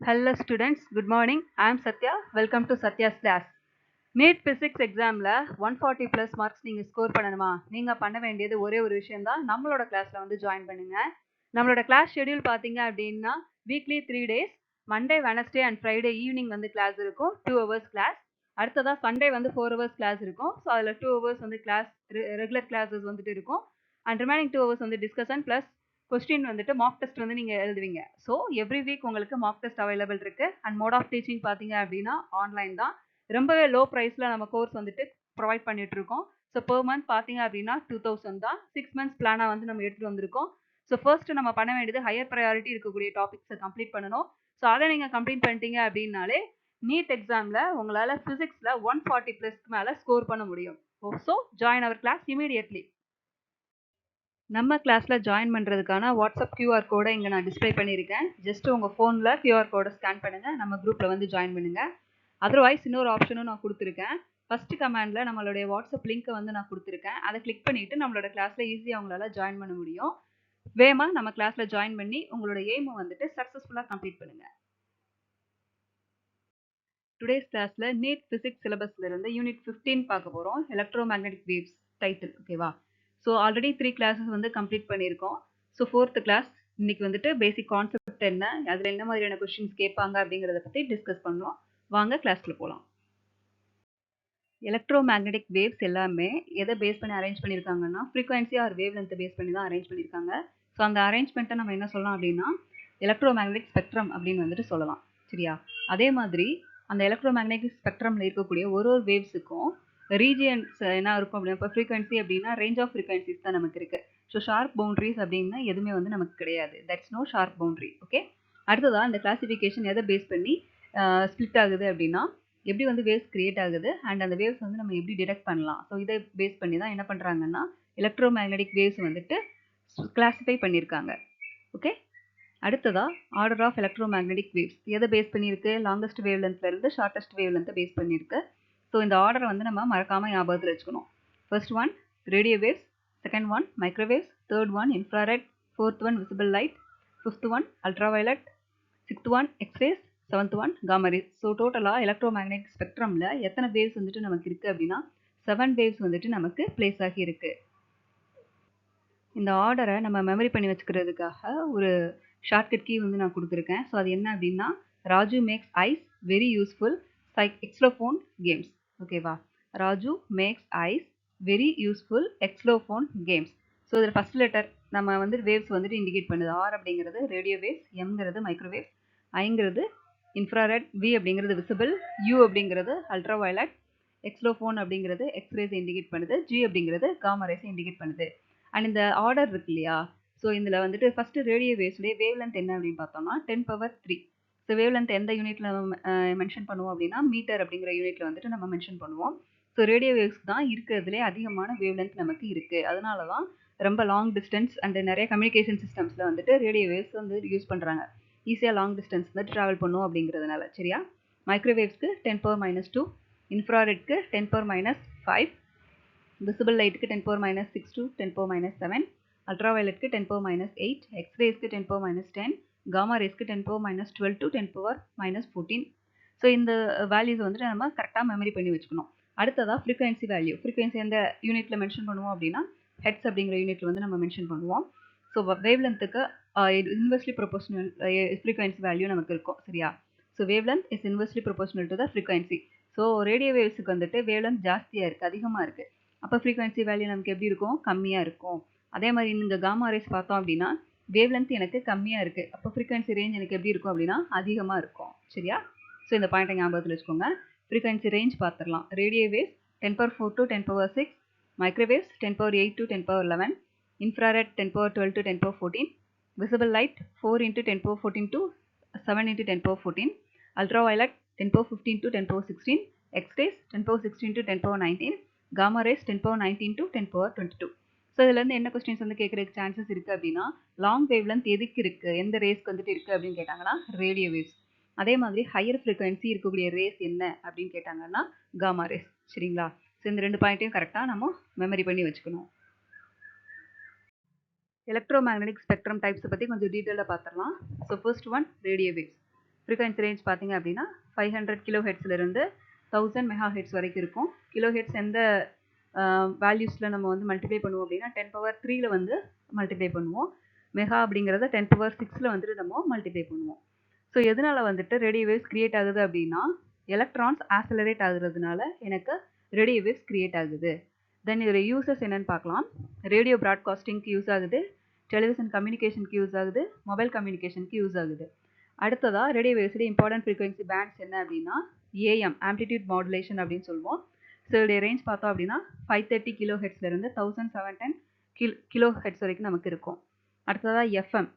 Hello students, good morning. I am Satya. Welcome to Satya's class. NEET physics எக்ஸாமில் 140 plus marks நீங்கள் score பண்ணணுமா? நீங்கள் பண்ண வேண்டியது ஒரே ஒரு விஷயம் தான். நம்மளோட கிளாஸில் வந்து ஜாயின் பண்ணுங்க. நம்மளோட கிளாஸ் ஷெடியூல் பார்த்தீங்க அப்படின்னா weekly 3 days, Monday Wednesday and Friday evening வந்து கிளாஸ் இருக்கும், 2 hours கிளாஸ். அடுத்ததாக சண்டே வந்து 4 hours கிளாஸ் இருக்கும். ஸோ அதில் 2 hours வந்து கிளாஸ் ரெகுலர் கிளாஸஸ் வந்துட்டு இருக்கும். அண்ட் ரிமைனிங் 2 hours வந்து டிஸ்கஷன் ப்ளஸ் கொஸ்டின் வந்துட்டு மார்க் டெஸ்ட் வந்து நீங்கள் எழுதுவீங்க. ஸோ எவ்ரி வீக் உங்களுக்கு மார்க் டெஸ்ட் அவைலபிள் இருக்குது. அண்ட் மோட் ஆஃப் டீச்சிங் பார்த்தீங்க அப்படின்னா ஆன்லைன் தான். ரொம்பவே லோ ப்ரைஸில் நம்ம கோர்ஸ் வந்துட்டு ப்ரொவைட் பண்ணிட்டு இருக்கோம். ஸோ பெர் மந்த் பார்த்தீங்க அப்படின்னா 2000 தான். 6 months பிளானாக வந்து நம்ம எடுத்துகிட்டு வந்திருக்கோம். ஸோ ஃபர்ஸ்ட் நம்ம பண்ண வேண்டியது ஹையர் ப்ரையாரிட்டி இருக்கக்கூடிய டாபிக்ஸை கம்ப்ளீட் பண்ணணும். ஸோ அதை நீங்கள் கம்ப்ளீட் பண்ணிட்டீங்க அப்படின்னாலே நீட் எக்ஸாமில் உங்களால் ஃபிசிக்ஸில் 140 ப்ளஸ்க்கு மேலே ஸ்கோர் பண்ண முடியும். So join our class immediately. நம்ம கிளாஸில் ஜாயின் பண்ணுறதுக்கான வாட்ஸ்அப் QR கோடை இங்கே நான் டிஸ்பிளே பண்ணியிருக்கேன். ஜஸ்ட் உங்கள் ஃபோனில் QR கோடை ஸ்கேன் பண்ணுங்கள், நம்ம குரூப்பில் வந்து ஜாயின் பண்ணுங்கள். அதர்வைஸ் இன்னொரு ஆப்ஷனும் நான் கொடுத்துருக்கேன். ஃபர்ஸ்ட் கமெண்டில் நம்மளுடைய வாட்ஸ்அப் லிங்க்கை வந்து நான் கொடுத்துருக்கேன். அதை கிளிக் பண்ணிவிட்டு நம்மளோட கிளாஸில் ஈஸியாக உங்களால் ஜாயின் பண்ண முடியும். வேகமாக நம்ம கிளாஸில் ஜாயின் பண்ணி உங்களோட எய்மை வந்துட்டு சக்ஸஸ்ஃபுல்லாக கம்ப்ளீட் பண்ணுங்கள். டுடேஸ் கிளாஸில் நீட் ஃபிசிக்ஸ் சிலபஸ்லேருந்து யூனிட் 15 பார்க்க போகிறோம். எலக்ட்ரோ மேக்னெட்டிக் வேவ்ஸ் டைட்டில், ஓகேவா? ஸோ ஆல்ரெடி 3 கிளாஸஸ் வந்து கம்ப்ளீட் பண்ணியிருக்கோம். ஸோ 4th கிளாஸ் இன்னைக்கு வந்துட்டு பேசிக் கான்செப்ட் என்ன, அதில் என்ன மாதிரியான கொஸ்டின்ஸ் கேட்பாங்க அப்படிங்கிறத பற்றி டிஸ்கஸ் பண்ணுவோம். வாங்க கிளாஸில் போகலாம். எலக்ட்ரோ மேக்னெட்டிக் வேவ்ஸ் எல்லாமே எதை பேஸ் பண்ணி அரேஞ்ச் பண்ணியிருக்காங்கன்னா ஃப்ரீக்வன்சி ஆர் வேவ் லென்த்தை பேஸ் பண்ணி தான் அரேஞ்ச் பண்ணியிருக்காங்க. ஸோ அந்த அரேஞ்ச்மெண்ட்டை நம்ம என்ன சொல்லலாம் அப்படின்னா எலக்ட்ரோ மேக்னெட்டிக் ஸ்பெக்ட்ரம் அப்படின்னு வந்துட்டு சொல்லலாம், சரியா? அதே மாதிரி அந்த எலக்ட்ரோ மேக்னெட்டிக் ஸ்பெக்ட்ரமில் இருக்கக்கூடிய ஒரு வேவ்ஸுக்கும் ரீஜியன்ஸ் என்ன இருக்கும் அப்படின்னா, இப்போ ஃப்ரீக்வன்சி அப்படின்னா ரேஞ்ச் ஆஃப் ஃப்ரீக்வன்சிஸ் தான் நமக்கு இருக்குது. ஸோ ஷார்ப் பவுண்ட்ரிஸ் அப்படின்னா எதுவுமே வந்து நமக்கு கிடையாது. That's no sharp boundary, okay? அடுத்ததாக இந்த கிளாசிஃபிகேஷன் எதை பேஸ் பண்ணி ஸ்ப்ளிட் ஆகுது அப்படின்னா எப்படி வந்து வேவ்ஸ் கிரியேட் ஆகுது அண்ட் அந்த வேவ்ஸ் வந்து நம்ம எப்படி டிடெக்ட் பண்ணலாம். ஸோ இதை பேஸ் பண்ணி தான் என்ன பண்ணுறாங்கன்னா எலக்ட்ரோ மேக்னெட்டிக் வேவ்ஸ் வந்துட்டு கிளாஸிஃபை பண்ணியிருக்காங்க, ஓகே? அடுத்ததா order of electromagnetic waves எதை பேஸ் பண்ணியிருக்கு? லாங்கஸ்ட் வேவ் லென்த்லேருந்து ஷார்ட்டஸ்ட் வேவ் லென்த்தை பேஸ் பண்ணியிருக்கு. ஸோ இந்த ஆர்டரை வந்து நம்ம மறக்காமல் ஞாபகத்தில் வச்சுக்கணும். First one radio waves, second one microwaves, third one infrared, fourth one visible light, fifth one ultraviolet, sixth one X rays, seventh one gamma rays. So டோட்டலாக எலக்ட்ரோ மேக்னெட்டிக் ஸ்பெக்ட்ரமில் எத்தனை வேவ்ஸ் வந்துட்டு நமக்கு இருக்குது அப்படின்னா 7 வேவ்ஸ் வந்துட்டு நமக்கு பிளேஸ் ஆகி இருக்கு. இந்த ஆர்டரை நம்ம மெமரி பண்ணி வச்சுக்கிறதுக்காக ஒரு ஷார்ட்கட் கீ வந்து நான் கொடுத்துருக்கேன். ஸோ அது என்ன அப்படின்னா Raju max is very useful xylophone games, ஓகேவா? Raju max is very useful xylophone games. So இதில் ஃபர்ஸ்ட் லெட்டர் நம்ம வந்து வேவ்ஸ் வந்துட்டு இண்டிகேட் பண்ணுது. ஆர் அப்படிங்கிறது ரேடியோ வேவ்ஸ், எம்ங்கிறது மைக்ரோவேவ்ஸ், ஐங்கிறது இன்ஃப்ராரெட், வி அப்படிங்கிறது விசிபிள், யூ அப்படிங்கிறது அல்ட்ராவயலட், எக்ஸ்லோஃபோன் அப்படிங்கிறது எக்ஸ்ரேஸ் இண்டிகேட் பண்ணுது, ஜி அப்படிங்கிறது காமா ரேஸ் இண்டிகேட் பண்ணுது. அண்ட் இந்த ஆர்டர் இருக்கு இல்லையா? ஸோ இதில் வந்துட்டு ஃபஸ்ட்டு ரேடியோ வேவ்ஸ்லேயே வேவ் லென்த் என்ன அப்படின்னு பார்த்தோம்னா 10⁻3. ஸோ வேவ் லென்த் எந்த யூனிட்டில் மென்ஷன் பண்ணுவோம் அப்படின்னா மீட்டர் அப்படிங்கிற யூனிட்டில் வந்துட்டு நம்ம மென்ஷன் பண்ணுவோம். ஸோ ரேடியோ வேவ்ஸ் தான் இருக்கிறதுலே அதிகமான வேவ் லென்த் நமக்கு இருக்குது. அதனால தான் ரொம்ப லாங் டிஸ்டன்ஸ் அண்ட் நிறைய கம்யூனிகேஷன் சிஸ்டம்ஸில் வந்துட்டு ரேடியோ வேவ்ஸ் வந்து யூஸ் பண்ணுறாங்க. ஈஸியாக லாங் டிஸ்டன்ஸ் வந்து ட்ராவல் பண்ணும் அப்படிங்கிறதுனால, சரியா? மைக்ரோவேவ்ஸ்க்கு 10⁻², இன்ஃப்ராரெட்க்கு 10⁻5, விசிபிள் லைட்டுக்கு 10⁻6 to 10⁻7, அல்ட்ராவயலட்க்கு 10⁻8, எக்ஸ்ரேஸ்க்கு 10⁻10, காமா ரேஸ்க்கு 10⁻12 to 10⁻14. ஸோ இந்த வேல்யூஸ் வந்துட்டு நம்ம கரெக்டாக மெமரி பண்ணி வச்சுக்கணும். அடுத்ததாக ஃப்ரீக்வன்சி வேல்யூ. ஃப்ரீக்வன்சி எந்த யூனிட்டில் மென்ஷன் பண்ணுவோம் அப்படின்னா ஹெட்ஸ் அப்படிங்கிற யூனிட்டில் வந்து நம்ம மென்ஷன் பண்ணுவோம். ஸோ வேவ் லென்த்துக்கு இன்வெர்ஸ்லி ப்ரொபோஷனல் ஃப்ரீக்வன்சி வேல்யூ நமக்கு இருக்கும், சரியா? So wavelength is inversely proportional to the frequency. So radio வேவ்ஸுக்கு வந்துட்டு வேவ் லென்த் ஜாஸ்தியாக இருக்குது, அதிகமாக இருக்குது. அப்போ ஃப்ரீக்வன்சி வேல்யூ நமக்கு எப்படி இருக்கும்? கம்மியாக இருக்கும். அதே மாதிரி இந்த காமா ரேஸ் பார்த்தோம் அப்படின்னா வேவ் லென்த் எனக்கு கம்மியாக இருக்குது, அப்போ ஃப்ரீக்வன்சி ரேஞ்ச் எனக்கு எப்படி இருக்கும் அப்படின்னா அதிகமாக இருக்கும், சரியா? ஸோ இந்த பாயிண்ட்டை ஞாபகத்தில் வச்சுக்கோங்க. ஃப்ரீக்வன்சி ரேஞ்ச் பார்த்துடலாம். Radio waves 10⁻4 to 10⁻6, microwaves 10⁻8 to 10⁻11, infrared 10⁻12 to 10⁻14, visible light 4 into 10⁻14 to 7 into 10⁻14, ultraviolet 10⁻15 to 10⁻16, X rays 10⁻16 to 10⁻19, gamma rays 10⁻19 to 10⁻22. So இதுலேருந்து என்ன கொஸ்டின்ஸ் வந்து கேட்குறதுக்கு சான்சஸ் இருக்குது அப்படின்னா லாங் வேவ் லென்த் எதுக்கு இருக்குது, எந்த ரேஸ்க்கு வந்துட்டு இருக்குது அப்படின்னு கேட்டாங்கன்னா ரேடியோ வேவ்ஸ். அதே மாதிரி ஹையர் ஃப்ரீக்வன்சி இருக்கக்கூடிய ரேஸ் என்ன அப்படின்னு கேட்டாங்கன்னா காமா ரேஸ், சரிங்களா? ஸோ இந்த 2 பாயிண்ட்டையும் கரெக்டாக நம்ம மெமரி பண்ணி வச்சுக்கணும். எலக்ட்ரோ மேக்னெட்டிக் ஸ்பெக்ட்ரம் டைப்ஸை பற்றி கொஞ்சம் டீட்டெயிலாக பார்த்துடலாம். So first one radio waves. Frequency range பார்த்தீங்க அப்படின்னா 500 கிலோ ஹெட்ஸ்லேருந்து 1000 மெகா ஹெட்ஸ் வரைக்கும் இருக்கும். கிலோ ஹெட்ஸ் எந்த வேல்யூஸில் நம்ம வந்து மல்டிப்ளை பண்ணுவோம் அப்படின்னா 10⁻³ வந்து மல்டிப்ளை பண்ணுவோம். மெகா அப்படிங்கிறத 10⁻6 வந்துட்டு நம்ம மல்டிப்ளை பண்ணுவோம். ஸோ எதனால வந்துட்டு ரேடியோ வேவ்ஸ் கிரியேட் ஆகுது அப்படின்னா எலக்ட்ரான்ஸ் ஆக்சலரேட் ஆகுறதுனால எனக்கு ரேடியோ வேவ்ஸ் கிரியேட் ஆகுது. தென் இதோட யூசஸ் என்னன்னு பார்க்கலாம். ரேடியோ ப்ராட்காஸ்டிங்க்கு யூஸ் ஆகுது, டெலிவிஷன் கம்யூனிகேஷனுக்கு யூஸ் ஆகுது, மொபைல் கம்யூனிகேஷனுக்கு யூஸ் ஆகுது. அடுத்ததாக ரேடியோ வேவ்ஸில் இம்பார்ட்டன்ட் ஃப்ரீக்வன்சி பேண்ட்ஸ் என்ன அப்படின்னா ஏஎம் ஆம்ப்ளிடியூட் மாடுலேஷன் அப்படின்னு சொல்லுவோம். ஸோ இதோடைய ரேஞ்ச் பார்த்தோம் அப்படின்னா 530 கிலோ ஹெட்ஸ்லேருந்து 1710 கிலோ ஹெட்ஸ் வரைக்கும் நமக்கு இருக்கும். அடுத்ததாக எஃப்எம்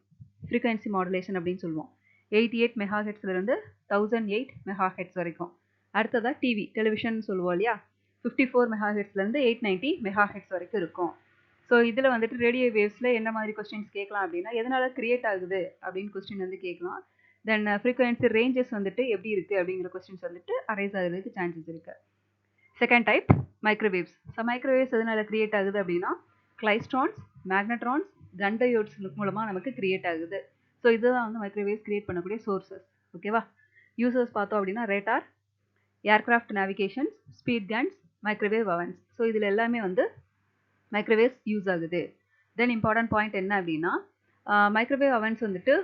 ஃப்ரீக்வன்சி மாடுலேஷன் அப்படின்னு சொல்லுவோம். 88 மெகா ஹெட்ஸ்லேருந்து 1008 மெகா ஹெட்ஸ் வரைக்கும். அடுத்ததாக டிவி டெலிவிஷன் சொல்லுவோம் இல்லையா, 54 மெகா ஹெட்ஸ்லேருந்து 890 மெகா ஹெட்ஸ் வரைக்கும் இருக்கும். ஸோ இதில் வந்துட்டு ரேடியோ வேவ்ஸில் என்ன மாதிரி கொஸ்டின்ஸ் கேட்கலாம் அப்படின்னா எதனால் கிரியேட் ஆகுது அப்படின்னு கொஸ்டின் வந்து கேட்கலாம். தென் ஃப்ரீக்வன்சி ரேஞ்சஸ் வந்துட்டு எப்படி இருக்குது அப்படிங்கிற கொஸ்டின்ஸ் வந்துட்டு அரைஸ் ஆகிறதுக்கு சான்சஸ் இருக்குது. Second type microwaves. So microwaves எதனால் கிரியேட் ஆகுது அப்படின்னா கிளைஸ்ட்ரான்ஸ், மேக்னட்ரான்ஸ், கன்டயோட்ஸ் மூலமாக நமக்கு கிரியேட் ஆகுது. ஸோ இதுதான் வந்து மைக்ரோவேவ்ஸ் கிரியேட் பண்ணக்கூடிய சோர்சஸ். ஓகேவா. யூசர்ஸ் பார்த்தோம் அப்படின்னா radar, aircraft navigations, speed guns, microwave ovens. So இதில் எல்லாமே வந்து மைக்ரோவேவ்ஸ் யூஸ் ஆகுது. தென் இம்பார்ட்டன்ட் பாயிண்ட் என்ன அப்படின்னா மைக்ரோவேவ் அவன்ஸ் வந்துட்டு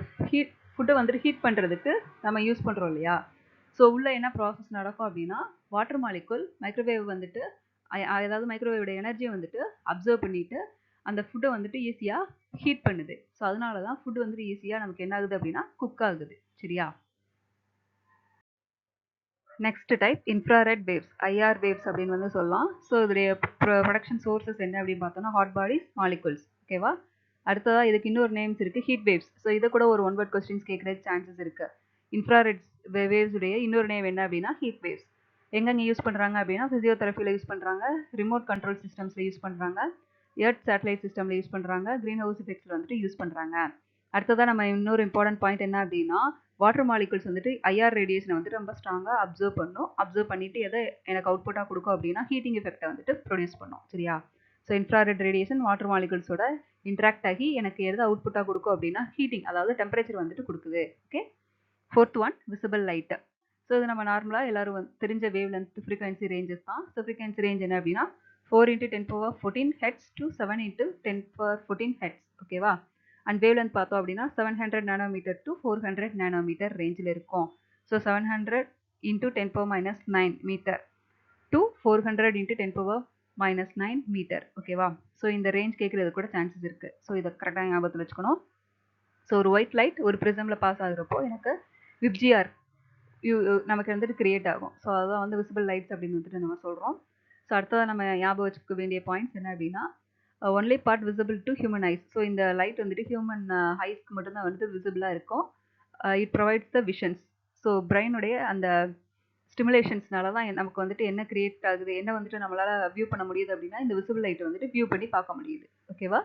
ஃபுட்டை வந்துட்டு ஹீட் பண்ணுறதுக்கு நம்ம யூஸ் பண்ணுறோம் இல்லையா. ஸோ உள்ள என்ன ப்ராசஸ் நடக்கும் அப்படின்னா வாட்டர் மாலிகுல் மைக்ரோவேவ் வந்துட்டு அதாவது மைக்ரோவேவோட எனர்ஜியை வந்துட்டு அப்சர்வ் பண்ணிட்டு அந்த ஃபுட்டை வந்துட்டு ஈஸியாக ஹீட் பண்ணுது. ஸோ அதனால தான் ஃபுட் வந்துட்டு ஈஸியாக நமக்கு என்ன ஆகுது அப்படின்னா குக் ஆகுது. சரியா. Next type infrared waves, IR waves அப்படின்னு வந்து சொல்லலாம். ஸோ இதோடைய ப்ரொடக்ஷன் சோர்சஸ் என்ன அப்படின்னு பார்த்தோம்னா ஹாட் பாடிஸ், மாலிகுல்ஸ். ஓகேவா. அடுத்ததாக இதுக்கு இன்னொரு நேம்ஸ் இருக்குது, ஹீட் வேவ்ஸ். ஸோ இதை கூட ஒரு 1 word கொஸ்டின்ஸ் கேட்குறதுக்கு சான்சஸ் இருக்குது. இன்ஃப்ராரெட் வேவ்ஸ் உடைய இன்னொரு நேம் என்ன அப்படின்னா ஹீட் வேவ்ஸ். எங்கெங்கே யூஸ் பண்ணுறாங்க அப்படின்னா ஃபிசியோதெரப்பியில் யூஸ் பண்ணுறாங்க, ரிமோட் கண்ட்ரோல் சிஸ்டம்ஸில் யூஸ் பண்ணுறாங்க, எர்த் சேட்டலைட் சிஸ்டமில் யூஸ் பண்ணுறாங்க, க்ரீன் ஹவுஸ் எஃபெக்ட்ஸில் வந்துட்டு யூஸ் பண்ணுறாங்க. அடுத்ததாக நம்ம இன்னொரு இம்பார்ட்டன்ட் பாயிண்ட் என்ன அப்படின்னா வாட்டர் மாலிகுல்ஸ் வந்துட்டு ஐஆர் ரேடியேஷனை வந்துட்டு ரொம்ப ஸ்ட்ராங்காக அப்சர்வ் பண்ணும். அப்சர்வ் பண்ணிட்டு எதை எனக்கு அவுட்புட்டாக கொடுக்கும் அப்படின்னா ஹீட்டிங் எஃபெக்டை வந்துட்டு ப்ரொடியூஸ் பண்ணும். சரியா. ஸோ இன்ஃப்ராரெட் ரேடியேஷன் வாட்டர் மாலிகுல்ஸோட இன்ட்ராக்ட் ஆகி எனக்கு எதை அவுட்புட்டாக கொடுக்கும் அப்படின்னா ஹீட்டிங், அதாவது டெம்பரேச்சர் வந்துட்டு கொடுக்குது. Okay. Fourth one visible light. So இது நம்ம நார்மலாக எல்லாரும் தெரிஞ்ச வேவ் லென்த் ஃப்ரீக்வன்சி ரேஞ்சஸ் தான். ஸோ ஃப்ரீக்வன்சி ரேஞ்ச் என்ன அப்படின்னா 4 × 10⁻14 ஹெட்ஸ் டு 7 × 10⁻14 ஹெட்ஸ். ஓகேவா. அண்ட் வேவ் லென்த் பார்த்தோம் அப்படின்னா 700 நானோமீட்டர் டு 400 நானோமீட்டர் ரேஞ்சில் இருக்கும். So 700 × 10⁻⁹ metre to 400 × 10⁻⁹ metre. ஓகேவா. ஸோ இந்த ரேஞ்ச் கேட்குறது கூட சான்சஸ் இருக்குது. ஸோ இதை கரெக்டாக ஞாபகத்தில் வச்சுக்கணும். ஸோ ஒரு ஒயிட் லைட் ஒரு ப்ரிசமில் பாஸ் ஆகுறப்போ எனக்கு விப்ஜிஆர் நமக்கு வந்துட்டு கிரியேட் ஆகும். ஸோ அதுதான் வந்து விசிபிள் லைட்ஸ் அப்படின்னு வந்துட்டு நம்ம சொல்கிறோம். ஸோ அடுத்ததாக நம்ம ஞாபகம் வச்சுக்க வேண்டிய பாயிண்ட்ஸ் என்ன அப்படின்னா only part visible to human eyes. So இந்த லைட் வந்துட்டு ஹியூமன் ஐஸ்க்கு மட்டும்தான் வந்துட்டு விசிபிளாக இருக்கும். It provides the visions. So பிரெயினுடைய அந்த ஸ்டிமுலேஷன்ஸ்னால தான் நமக்கு வந்துட்டு என்ன கிரியேட் ஆகுது, என்ன வந்துட்டு நம்மளால் வியூ பண்ண முடியுது அப்படின்னா இந்த விசிபிள் லைட்டை வந்துட்டு வியூ பண்ணி பார்க்க முடியுது. ஓகேவா.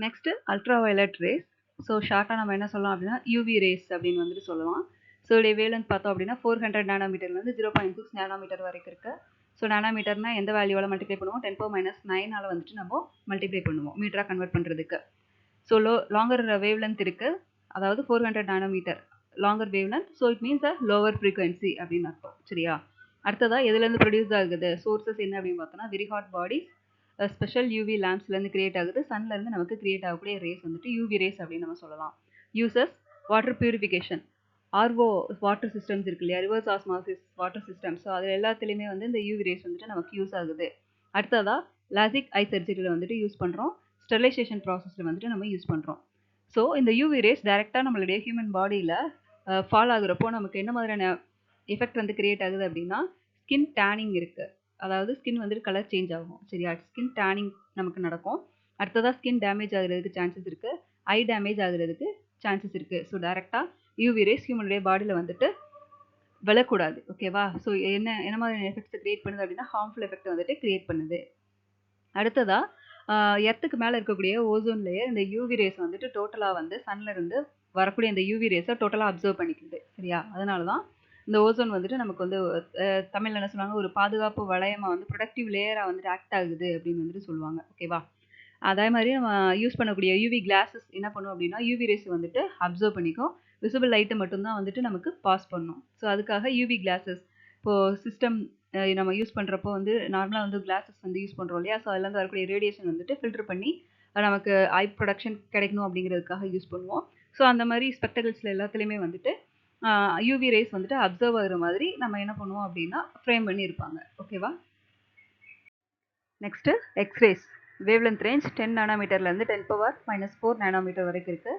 Next ultra violet race. So ஷார்ட்டாக நம்ம என்ன சொல்லலாம் அப்படின்னா யூவி ரேஸ் அப்படின்னு வந்துட்டு சொல்லலாம். ஸோ இதோடைய வேவ்லென்த் பார்த்தோம் அப்படின்னா 400 நானோமீட்டர்லேருந்து 0.6 நானோமீட்டர் வரைக்கும் இருக்குது. ஸோ நானோமீட்டர்னால் எந்த வேல்யூவால் மல்டிப்ளை பண்ணுவோம், 10⁻⁹ வந்துட்டு நம்ம மல்டிப்ளை பண்ணுவோம் மீட்டராக கன்வெர்ட் பண்ணுறதுக்கு. ஸோ லாங்கர் வேவ்லென்த் இருக்குது, அதாவது 400 nanometre longer wavelength. So it means a lower frequency அப்படின்னு அர்த்தம். சரியா. அடுத்ததாக எதுலேருந்து ப்ரொடியூஸ் ஆகுது, சோர்சஸ் என்ன அப்படின்னு பார்த்தோன்னா very hot bodies, special UV லேம்ப்ஸ்லேருந்து கிரியேட் ஆகுது. சன்லேருந்து நமக்கு கிரியேட் ஆகக்கூடிய ரேஸ் வந்துட்டு யூவி ரேஸ் அப்படின்னு நம்ம சொல்லலாம். Uses water purification, RO water systems இருக்கு இல்லையா, reverse osmosis water system. So அதில் எல்லாத்துலேயுமே வந்து இந்த யூவி ரேஸ் வந்துட்டு நமக்கு யூஸ் ஆகுது. அடுத்ததாக லாசிக் ஐ சர்ஜரியில் வந்துட்டு யூஸ் பண்ணுறோம், ஸ்டெரிலைசேஷன் ப்ராசஸில் வந்துட்டு நம்ம யூஸ் பண்ணுறோம். ஸோ இந்த யூவி ரேஸ் டைரெக்டாக நம்மளுடைய ஹியூமன் பாடியில் ஃபால் ஆகுறப்போ நமக்கு என்ன மாதிரியான எஃபெக்ட் வந்து கிரியேட் ஆகுது அப்படின்னா ஸ்கின் டேனிங் இருக்குது, அதாவது ஸ்கின் வந்துட்டு கலர் சேஞ்ச் ஆகும். சரியா. ஸ்கின் டேனிங் நமக்கு நடக்கும். அடுத்ததாக ஸ்கின் டேமேஜ் ஆகுறதுக்கு சான்சஸ் இருக்குது, ஐ டேமேஜ் ஆகுறதுக்கு சான்சஸ் இருக்குது. ஸோ டேரெக்டாக யூவி ரேஸ் ஹியூமனுடைய பாடியில் வந்துட்டு விழக்கூடாது. ஓகேவா. ஸோ என்ன மாதிரியான எஃபெக்ட்ஸை கிரியேட் பண்ணுது அப்படின்னா ஹார்ம்ஃபுல் எஃபெக்ட் வந்துட்டு கிரியேட் பண்ணுது. அடுத்ததாக எர்த்துக்கு மேலே இருக்கக்கூடிய ஓசோன் லேயர் இந்த யூவி ரேஸ் வந்துட்டு டோட்டலாக வந்து சன்ல இருந்து வரக்கூடிய இந்த யூவி ரேஸை டோட்டலாக அப்சர்வ் பண்ணிக்குது. சரியா. அதனால தான் இந்த ஓசோன் வந்துட்டு நமக்கு வந்து தமிழில் என்ன சொல்லுவாங்க, ஒரு பாதுகாப்பு வளையமாக வந்து ப்ரொடக்டிவ் லேயராக வந்துட்டு ஆக்ட் ஆகுது அப்படின்னு வந்துட்டு சொல்லுவாங்க. ஓகேவா. அதே மாதிரி நம்ம யூஸ் பண்ணக்கூடிய யூவி கிளாஸஸ் என்ன பண்ணும் அப்படின்னா யூவி ரேஸ் வந்துட்டு அப்சர்வ் பண்ணிக்கும். விசிபிள் லைட்டை மட்டும்தான் வந்துட்டு நமக்கு பாஸ் பண்ணும். ஸோ அதுக்காக யூவி கிளாஸஸ் இப்போது சிஸ்டம் நம்ம யூஸ் பண்ணுறப்போ வந்து நார்மலாக வந்து கிளாஸஸ் வந்து யூஸ் பண்ணுறோம் இல்லையா? ஸோ அதுலேருந்து வரக்கூடிய ரேடியேஷன் வந்துட்டு ஃபில்டர் பண்ணி நமக்கு ஐ ப்ரொடக்ஷன் கிடைக்கணும் அப்படிங்கிறதுக்காக யூஸ் பண்ணுவோம். ஸோ அந்த மாதிரி ஸ்பெக்டகல்ஸில் எல்லாத்துலேயுமே வந்துட்டு யூவி ரேஸ் வந்துட்டு அப்சர்வ் ஆகிற மாதிரி நம்ம என்ன பண்ணுவோம் அப்படின்னா ஃப்ரேம் பண்ணி இருப்பாங்க. ஓகேவா? நெக்ஸ்ட்டு எக்ஸ்ரேஸ் வேவ்லென்த் ரேஞ்ச் 10 நானோமீட்டர்லேருந்து 10⁻⁻4 நானோமீட்டர் வரைக்கும் இருக்குது.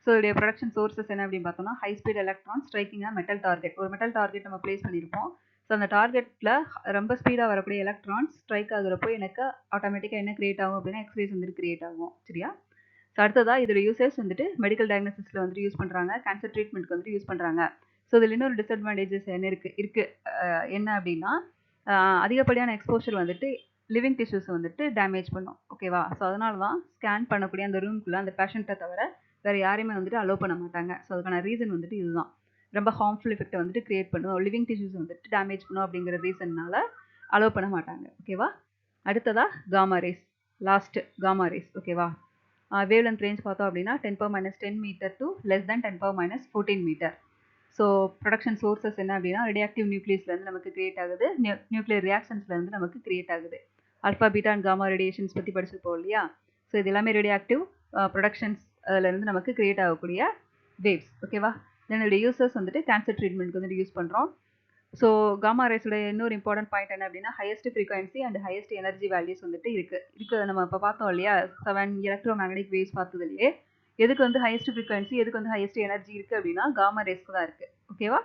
ஸோ இதோடைய ப்ரொடக்ஷன் சோர்ஸஸ் என்ன அப்படின்னு பார்த்தோம்னா ஹை ஸ்பீட் எலக்ட்ரான் ஸ்ட்ரைக்கிங்காக மெட்டல் டார்கெட். ஒரு மெட்டல் டார்கெட் நம்ம ப்ளேஸ் பண்ணியிருப்போம். ஸோ அந்த டார்கெட்டில் ரொம்ப ஸ்பீடாக வரக்கூடிய எலக்ட்ரான்ஸ் ஸ்ட்ரைக் ஆகுறப்போ எனக்கு ஆட்டோமேட்டிக்காக என்ன கிரியேட் ஆகும் அப்படின்னா எக்ஸ்ரேஸ் வந்துட்டு கிரியேட் ஆகும். சரியா? ஸோ அடுத்ததாக இதோட யூசேஜ் வந்துட்டு மெடிக்கல் டயக்னோசிஸில் வந்துட்டு யூஸ் பண்ணுறாங்க, கேன்சர் ட்ரீட்மெண்ட்க்கு வந்துட்டு யூஸ் பண்ணுறாங்க. ஸோ இதில் இன்னொரு டிஸ்அட்வான்டேஜஸ் என்ன அப்படின்னா அதிகப்படியான எக்ஸ்போஷர் வந்துட்டு லிவிங் டிஷ்யூஸ் வந்துட்டு டேமேஜ் பண்ணும். ஓகேவா? ஸோ அதனால தான் ஸ்கேன் பண்ணக்கூடிய அந்த ரூம்குள்ளே அந்த பேஷண்ட்டை தவிர வேறு யாரையுமே வந்துட்டு அலோவ் பண்ண மாட்டாங்க. ஸோ அதுக்கான ரீசன் வந்துட்டு இதுதான். ரொம்ப ஹார்ம்ஃபுல் எஃபெக்ட்டை வந்துட்டு கிரியேட் பண்ணும், லிவிங் டிஷ்யூஸ் வந்துட்டு டேமேஜ் பண்ணும் அப்படிங்கிற ரீசன்னால அலோவ் பண்ண மாட்டாங்க. ஓகேவா? அடுத்ததாக gamma rays, last gamma rays. ஓகேவா? வேவ்லென்த் ரேஞ்ச் பார்த்தோம் அப்படின்னா 10⁻10 metre to less than 10⁻14 metre. So production sources என்ன அப்படின்னா ரேடியாக்டிவ் நியூக்ளியஸ்லேருந்து நமக்கு கிரியேட் ஆகுது, நியூக்ளியர் ரியாக்ஷன்ஸ்லேருந்து நமக்கு கிரியேட் ஆகுது. Alpha beta and gamma radiations பற்றி படிச்சிருப்போம் இல்லையா? ஸோ இது எல்லாமே ரேடியாக்டிவ் ப்ரொடக்ஷன்ஸ் அதிலேருந்து நமக்கு கிரியேட் ஆகக்கூடிய வேவ்ஸ். ஓகேவா? தென் இதோட யூசர்ஸ் வந்துட்டு கேன்சர் ட்ரீட்மெண்ட்க்கு வந்துட்டு யூஸ் பண்ணுறோம். ஸோ காமா ரேஸோட இன்னொரு இம்பார்ட்டன்ட் பாயிண்ட் என்ன அப்படின்னா highest frequency and highest energy values வந்துட்டு இருக்குது. நம்ம இப்போ பார்த்தோம் இல்லையா 7 எலக்ட்ரோ மேக்னெட்டிக் வேவ்ஸ் பார்த்ததுலேயே எதுக்கு வந்து ஹையஸ்ட் ஃப்ரீக்வன்சி எதுக்கு வந்து ஹையஸ்ட் எனர்ஜி இருக்குது அப்படின்னா காமா ரேஸ்க்கு தான் இருக்குது. ஓகேவா?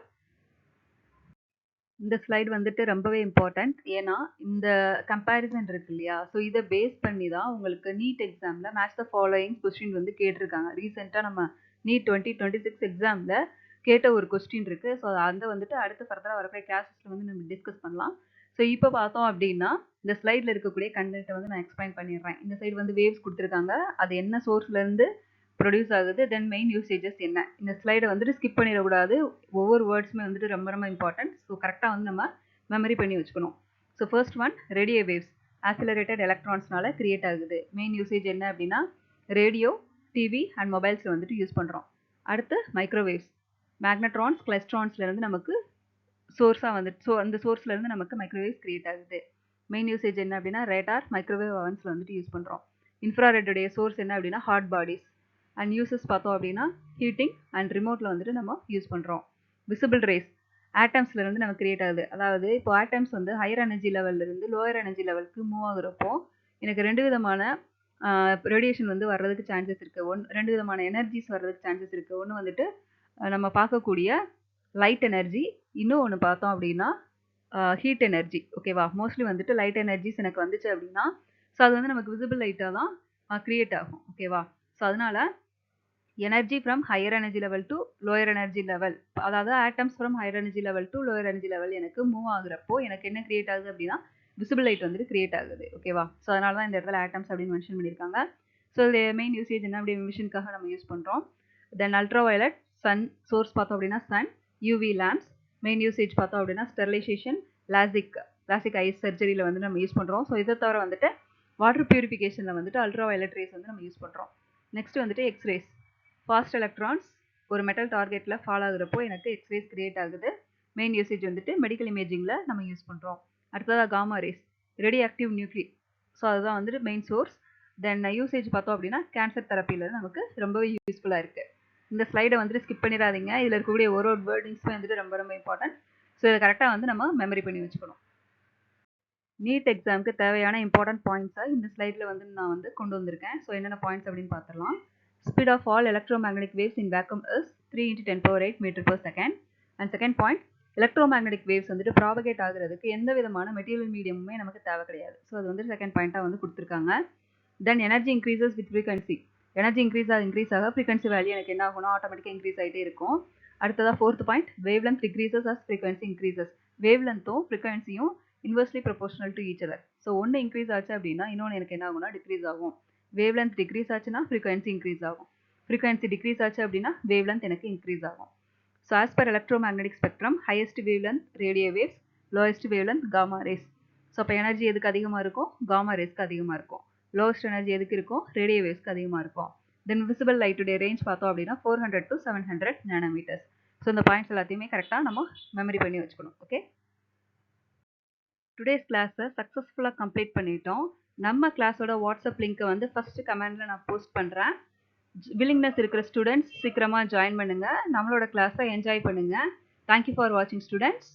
இந்த ஸ்லைடு வந்துட்டு ரொம்பவே இம்பார்ட்டன்ட். ஏன்னா இந்த கம்பேரிசன் இருக்கு இல்லையா? ஸோ இதை பேஸ் பண்ணி தான் உங்களுக்கு நீட் எக்ஸாமில் மேட்ச் த ஃபாலோயிங் கொஸ்டின் வந்து கேட்டிருக்காங்க. ரீசெண்டாக நம்ம நீட் 2026 எக்ஸாமில் கேட்ட ஒரு கொஸ்டின் இருக்குது. ஸோ அந்த வந்துட்டு அடுத்து ஃபர்தராக வரக்கூடிய கிளாஸஸில் வந்து நம்ம டிஸ்கஸ் பண்ணலாம். ஸோ இப்போ பார்த்தோம் அப்படின்னா இந்த ஸ்லைடில் இருக்கக்கூடிய கண்டென்ட்டை வந்து நான் எக்ஸ்பிளைன் பண்ணிடுறேன். இந்த சைடு வந்து வேவ்ஸ் கொடுத்துருக்காங்க, அது என்ன சோர்ஸ்லேருந்து ப்ரொடியூஸ் ஆகுது, தென் மெயின் யூசேஜஸ் என்ன. இந்த ஸ்லைடை வந்துட்டு ஸ்கிப் பண்ணிடக்கூடாது. ஒவ்வொரு வேர்ட்ஸுமே வந்துட்டு ரொம்ப ரொம்ப இம்பார்ட்டன்ட். ஸோ கரெக்டாக வந்து நம்ம மெமரி பண்ணி வச்சுக்கணும். So first one radio waves accelerated எலக்ட்ரான்ஸ்னால கிரியேட் ஆகுது. மெயின் யூசேஜ் என்ன அப்படின்னா ரேடியோ, டிவி அண்ட் மொபைல்ஸில் வந்துட்டு யூஸ் பண்ணுறோம். அடுத்து மைக்ரோவேவ்ஸ் மேக்னட்ரான்ஸ் கிளைஸ்ட்ரான்ஸ்லேருந்து நமக்கு சோர்ஸாக வந்துட்டு ஸோ அந்த சோர்ஸ்லேருந்து நமக்கு மைக்ரோவேவ்ஸ் கிரியேட் ஆகுது. மெயின் யூசேஜ் என்ன அப்படின்னா ரேடார், மைக்ரோவேவ் அவன்ஸில் வந்துட்டு யூஸ் பண்ணுறோம். இன்ஃப்ராரெட்டுடைய சோர்ஸ் என்ன அப்படின்னா ஹாட் பாடிஸ் அண்ட் யூசஸ் பார்த்தோம் அப்படின்னா ஹீட்டிங் அண்ட் ரிமோட்டில் வந்துட்டு நம்ம யூஸ் பண்ணுறோம். விசிபிள் ரேஸ் ஆட்டம்ஸ்லேருந்து நம்ம கிரியேட் ஆகுது. அதாவது இப்போ ஆட்டம்ஸ் வந்து ஹையர் எனர்ஜி லெவல்லேருந்து லோயர் எனர்ஜி லெவலுக்கு மூவ் ஆகுறப்போ எனக்கு 2 விதமான ரேடியேஷன் வந்து வர்றதுக்கு சான்சஸ் இருக்குது. 2 விதமான எனர்ஜிஸ் வர்றதுக்கு சான்சஸ் இருக்குது. ஒன்று வந்துட்டு நம்ம பார்க்கக்கூடிய லைட் எனர்ஜி, இன்னும் ஒன்று பார்த்தோம் அப்படின்னா ஹீட் எனர்ஜி. ஓகேவா? மோஸ்ட்லி வந்துட்டு லைட் எனர்ஜிஸ் எனக்கு வந்துச்சு அப்படின்னா ஸோ அது வந்து நமக்கு விசிபிள் லைட்டாக தான் க்ரியேட் ஆகும். ஓகேவா? ஸோ அதனால் energy from higher energy level to lower energy level, அதாவது atoms from higher energy level to lower energy level எனக்கு மூவ் ஆகுறப்போ எனக்கு என்ன கிரியேட் ஆகுது அப்படின்னா விசிபிள் லைட் வந்துட்டு கிரியேட் ஆகுது. ஓகேவா? ஸோ அதனால தான் இந்த இடத்துல ஆட்டம்ஸ் அப்படின்னு மென்ஷன் பண்ணியிருக்காங்க. ஸோ இது மெயின் யூசேஜ் என்ன அப்படி மிஷினுக்காக நம்ம யூஸ் பண்ணுறோம். Then ultra violet sun source பார்த்தோம் அப்படின்னா sun, UV lamps main usage பார்த்தோம் அப்படின்னா ஸ்டெரிலைசேஷன், லாசிக் ஐஸ் சர்ஜரியில் வந்து நம்ம யூஸ் பண்ணுறோம். ஸோ இதை தவிர வந்துட்டு வாட்டர் பியூரிஃபிகேஷனில் வந்துட்டு அல்ட்ரா வயலட் ரேஸ் வந்து நம்ம யூஸ் பண்ணுறோம். நெக்ஸ்ட் வந்துட்டு எக்ஸ்ரேஸ் ஃபாஸ்ட் எலக்ட்ரான்ஸ் ஒரு மெட்டல் டார்கெட்டில் ஃபால் ஆகுறப்போ எனக்கு எக்ஸ்ரேஸ் கிரியேட் ஆகுது. மெயின் யூசேஜ் வந்துட்டு மெடிக்கல் இமேஜிங்கில் நம்ம யூஸ் பண்ணுறோம். அடுத்ததாக gamma rays radioactive nuclei, so அதுதான் வந்துட்டு மெயின் சோர்ஸ். தென் யூசேஜ் பார்த்தோம் அப்படின்னா கேன்சர் தெரப்பியில் நமக்கு ரொம்பவே யூஸ்ஃபுல்லாக இருக்குது. இந்த ஸ்லைடை வந்துட்டு ஸ்கிப் பண்ணிடாதீங்க. இதில் இருக்கக்கூடிய ஒரு வேர்டிங்ஸுமே வந்துட்டு ரொம்ப ரொம்ப இம்பார்ட்டன்ட். ஸோ இதை கரெக்டாக வந்து நம்ம மெமரி பண்ணி வச்சுக்கணும். நீட் எக்ஸாமுக்கு தேவையான இம்பார்ட்டன்ட் பாயிண்ட்ஸை இந்த ஸ்லைடில் வந்து நான் வந்து கொண்டு வந்திருக்கேன். ஸோ என்னென்ன பாயிண்ட்ஸ் அப்படின்னு பார்த்துடலாம். Speed of all electromagnetic waves in vacuum is 3 × 10⁸ meter per second. And second point, electromagnetic waves வந்துட்டு ப்ராபகேட் ஆகுறதுக்கு எந்த விதமான மெட்டீரியல் மீடியமுமே நமக்கு தேவை கிடையாது. ஸோ அது வந்து செகண்ட் பாயிண்ட்டாக வந்து கொடுத்துருக்காங்க. Then energy increases with frequency, energy increase ஆக ஃப்ரீக்வன்சி வேல்யூ எனக்கு என்ன ஆகும்னா ஆட்டோமேட்டிக்காக இன்க்ரீஸ் ஆகிட்டே இருக்கும். அடுத்ததாக fourth point wavelength decreases as frequency increases, wave லென்த்தும் ஃப்ரீக்வன்சியும் inversely proportional to each other. So ஒன்று இன்க்ரீஸ் ஆச்சு அப்படின்னா இன்னொன்று எனக்கு என்ன ஆகும்னா டிக்ரீஸ் ஆகும். வேவ் லென்த் டிக்ரீஸ் ஆச்சுன்னா ஃப்ரீக்வன்சி இன்க்ரீஸ் ஆகும், ஃப்ரீக்வன்சி டிக்ரீஸ் ஆச்சு அப்படின்னா வேவ் லென்த் எனக்கு இன்க்ரீஸ் ஆகும். So as per electromagnetic spectrum highest wave length radio waves, lowest wave length gamma rays. So அப்போ எனர்ஜி எதுக்கு அதிகமாக இருக்கும்? காமா ரேஸ்க்கு அதிகமாக இருக்கும். லோவஸ்ட் எனர்ஜி எதுக்கு இருக்கும்? ரேடியோ வேவ்ஸ்க்கு அதிகமாக இருக்கும். தென் விசிபிள் லைட்டுடைய ரேஞ்ச் பார்த்தோம் அப்படின்னா 400 to 700 நானோமீட்டர்ஸ். ஸோ இந்த பாயிண்ட்ஸ் எல்லாத்தையுமே கரெக்டாக நம்ம மெமரி பண்ணி வச்சுக்கணும். ஓகே, டுடேஸ் கிளாஸை சக்ஸஸ்ஃபுல்லாக கம்ப்ளீட் பண்ணிட்டோம். நம்ம கிளாஸோட வாட்ஸ்அப் லிங்க்கை வந்து ஃபஸ்ட்டு கமெண்டில் நான் போஸ்ட் பண்ணுறேன். வில்லிங்னஸ் இருக்கிற ஸ்டூடெண்ட்ஸ் சீக்கிரமாக ஜாயின் பண்ணுங்கள். நம்மளோட கிளாஸை என்ஜாய் பண்ணுங்கள். தேங்க்யூ ஃபார் வாட்சிங் ஸ்டூடெண்ட்ஸ்.